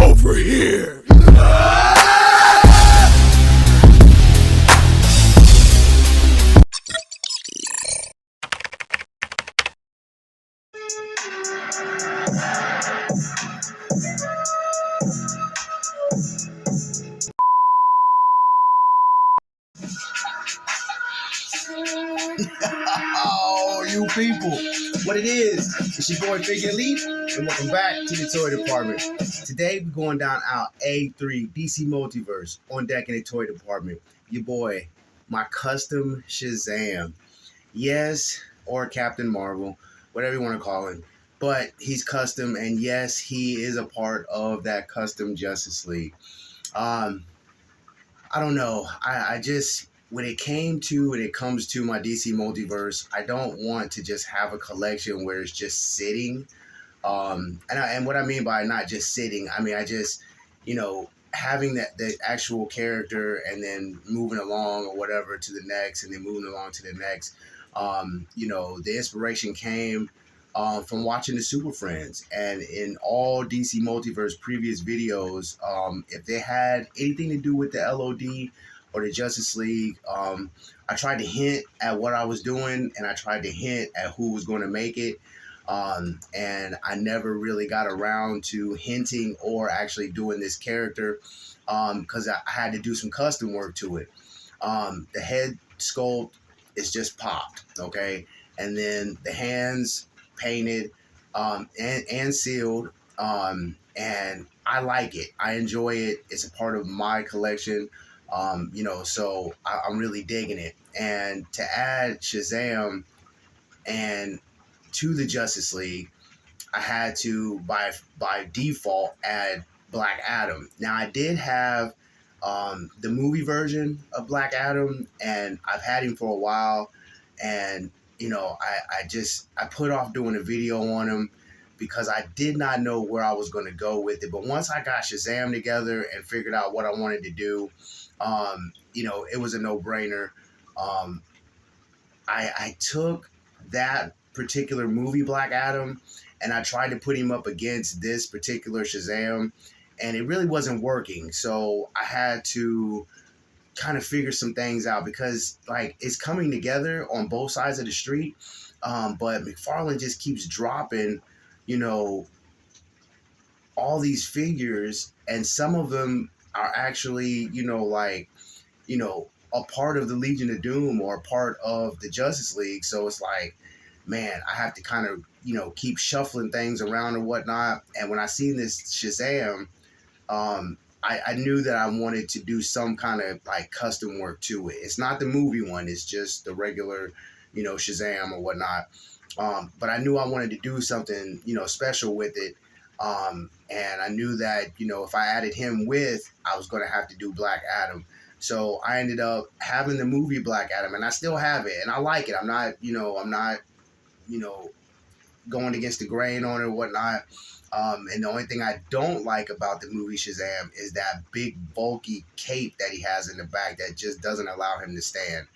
over here. Oh, you people. What it is, it's your boy Figure Elite, and welcome back to the toy department. Today, we're going down our A3 DC Multiverse on deck in the toy department. Your boy, my custom Shazam. Yes, or Captain Marvel, whatever you want to call him. But he's custom, and yes, he is a part of that custom Justice League. I don't know. I just, when it comes to my DC Multiverse, I don't want to just have a collection where it's just sitting. And what I mean by not just sitting, I mean, I just, having the actual character and then moving along or whatever to the next and then moving along to the next. The inspiration came from watching the Super Friends, and in all DC Multiverse previous videos, if they had anything to do with the LOD or the Justice League, I tried to hint at what I was doing, and I tried to hint at who was going to make it. And I never really got around to hinting or actually doing this character because I had to do some custom work to it. The head sculpt is just popped, okay? And then the hands painted and sealed, and I like it. I enjoy it. It's a part of my collection, so I'm really digging it. And to add Shazam and to the Justice League, I had to by default add Black Adam. Now I did have the movie version of Black Adam, and I've had him for a while, and I put off doing a video on him because I did not know where I was going to go with it. But once I got Shazam together and figured out what I wanted to do, it was a no-brainer. I took that particular movie Black Adam and I tried to put him up against this particular Shazam, and it really wasn't working. So I had to kind of figure some things out because it's coming together on both sides of the street, but McFarlane just keeps dropping all these figures, and some of them are actually a part of the Legion of Doom or a part of the Justice League. So it's like, man, I have to kind of keep shuffling things around and whatnot. And when I seen this Shazam, I knew that I wanted to do some kind of custom work to it. It's not the movie one. It's just the regular, Shazam or whatnot. But I knew I wanted to do something, special with it. And I knew that, if I added him with, I was going to have to do Black Adam. So I ended up having the movie Black Adam, and I still have it, and I like it. I'm not going against the grain on it or whatnot. And the only thing I don't like about the movie Shazam is that big bulky cape that he has in the back that just doesn't allow him to stand.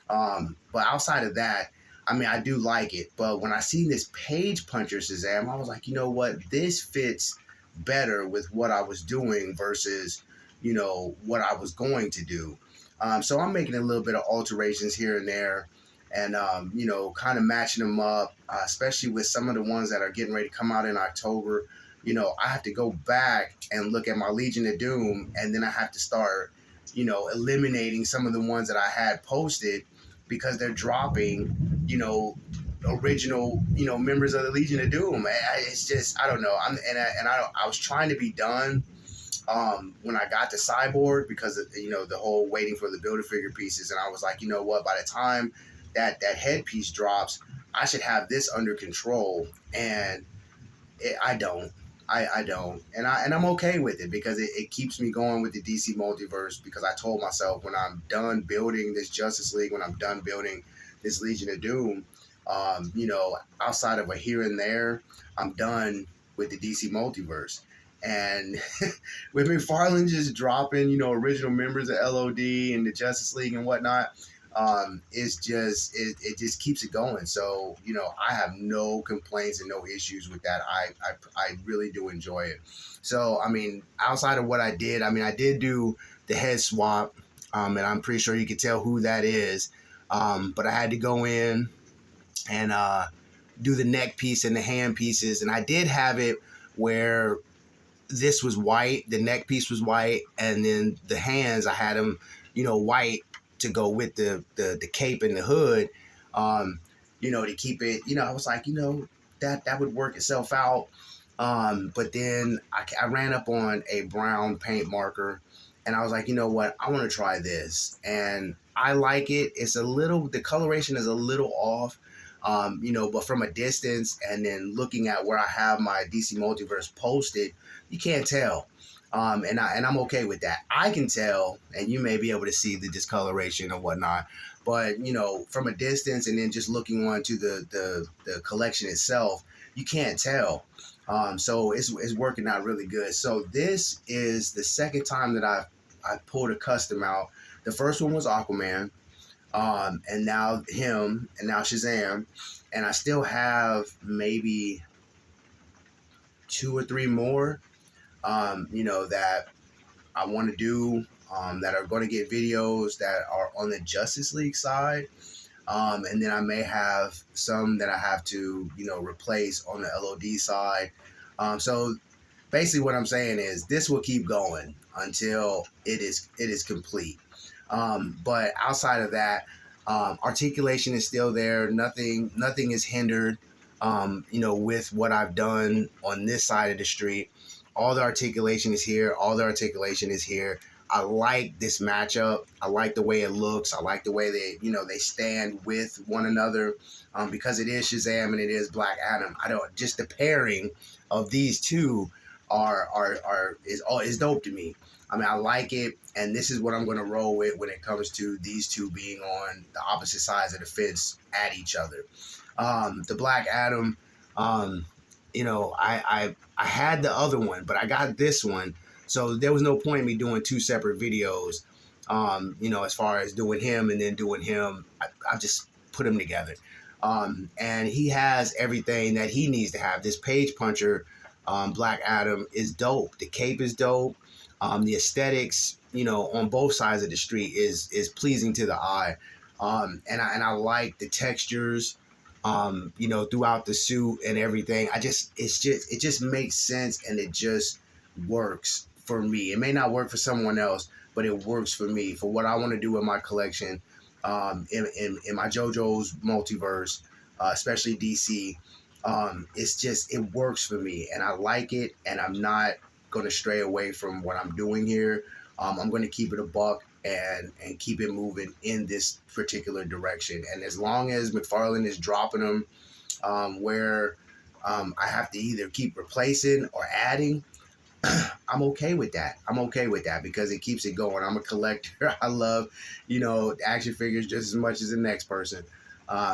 But outside of that, I mean, I do like it. But when I seen this Page Puncher Shazam, I was like, you know what? This fits better with what I was doing versus, what I was going to do. So I'm making a little bit of alterations here and there, and kind of matching them up, especially with some of the ones that are getting ready to come out in October. I have to go back and look at my Legion of Doom, and then I have to start, eliminating some of the ones that I had posted because they're dropping, original, members of the Legion of Doom. It's just, I don't know. I was trying to be done when I got to Cyborg because of, the whole waiting for the Build-A-Figure pieces, and I was like, you know what? By the time that headpiece drops, I should have this under control, and I don't. I don't, and I'm okay with it because it keeps me going with the DC Multiverse, because I told myself when I'm done building this Justice League, when I'm done building this Legion of Doom, outside of a here and there, I'm done with the DC Multiverse. And with McFarlane just dropping, original members of LOD and the Justice League and whatnot, It's just it just keeps it going. So I have no complaints and no issues with that. I really do enjoy it. So I mean, outside of what I did, I mean, I did do the head swap, and I'm pretty sure you can tell who that is. But I had to go in and do the neck piece and the hand pieces, and I did have it where this was white, the neck piece was white, and then the hands I had them, white to go with the cape and the hood, to keep it. I was like, that would work itself out. But then I ran up on a brown paint marker, and I was like, you know what, I want to try this, and I like it. The coloration is a little off. But from a distance and then looking at where I have my DC Multiverse posted, you can't tell. And I'm okay with that. I can tell, and you may be able to see the discoloration or whatnot, but from a distance and then just looking onto the collection itself, you can't tell. So it's working out really good. So this is the second time that I pulled a custom out. The first one was Aquaman. And now him, and now Shazam, and I still have maybe 2 or 3 more, that I want to do, that are going to get videos that are on the Justice League side, and then I may have some that I have to, replace on the LOD side. So basically, what I'm saying is this will keep going until it is complete. But outside of that, articulation is still there. Nothing is hindered, with what I've done on this side of the street. All the articulation is here. All the articulation is here. I like this matchup. I like the way it looks. I like the way they stand with one another, because it is Shazam and it is Black Adam. Just the pairing of these two is dope to me. I mean, I like it, and this is what I'm going to roll with when it comes to these two being on the opposite sides of the fence at each other. The Black Adam, I had the other one, but I got this one, so there was no point in me doing 2 separate videos. As far as doing him and then doing him, I just put them together. And he has everything that he needs to have. This page puncher, Black Adam, is dope. The cape is dope. The aesthetics, on both sides of the street is pleasing to the eye. And I like the textures, throughout the suit and everything. It just makes sense, and it just works for me. It may not work for someone else, but it works for me for what I want to do with my collection, in my JoJo's multiverse, especially DC. It works for me, and I like it, and I'm not going to stray away from what I'm doing here. I'm going to keep it a buck and keep it moving in this particular direction. And as long as McFarlane is dropping them, where I have to either keep replacing or adding, I'm okay with that. I'm okay with that because it keeps it going. I'm a collector. I love, action figures just as much as the next person.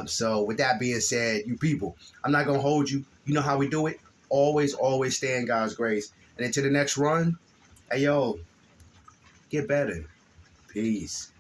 So with that being said, you people, I'm not going to hold you. You know how we do it. Always, always stay in God's grace. And until the next run, hey, yo, get better. Peace.